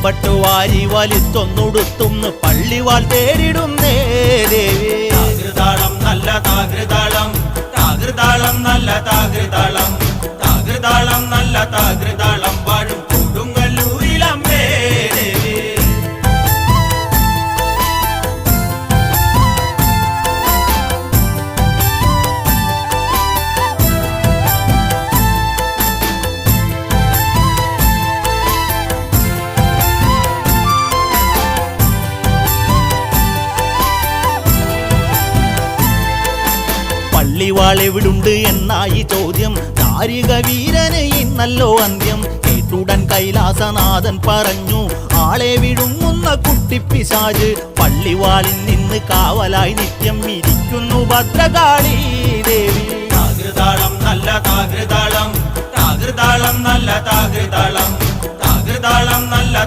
പട്ടുവാരി വലിത്തൊന്നുടുത്തുന്ന് പള്ളിവാൾ തേടിടുന്നേ ദേവി. താകൃതാളം നല്ല താകൃതാളം, താകൃതാളം നല്ല താകൃതാളം, താകൃതാളം നല്ല താകൃതാളം വാഴും കൊടുങ്ങല്ലൂരിലമ്മേ ദേവി. പള്ളിവാൾ എവിടുണ്ട് എന്നായി ചോദ്യം. ദാരിക വീരന് ഇന്നല്ലോ അന്ത്യം. കേട്ടുടൻ കൈലാസനാഥൻ പറഞ്ഞു, ആളെ വിഴുങ്ങുന്ന കുട്ടിപ്പിശാച് പള്ളിവാളിൽ നിന്ന് കാവലായി നിത്യം ഇരിക്കുന്നു ഭദ്രകാളി ദേവി. താകൃതാളം നല്ല താകൃതാളം, താകൃതാളം നല്ല താകൃതാളം, താകൃതാളം നല്ല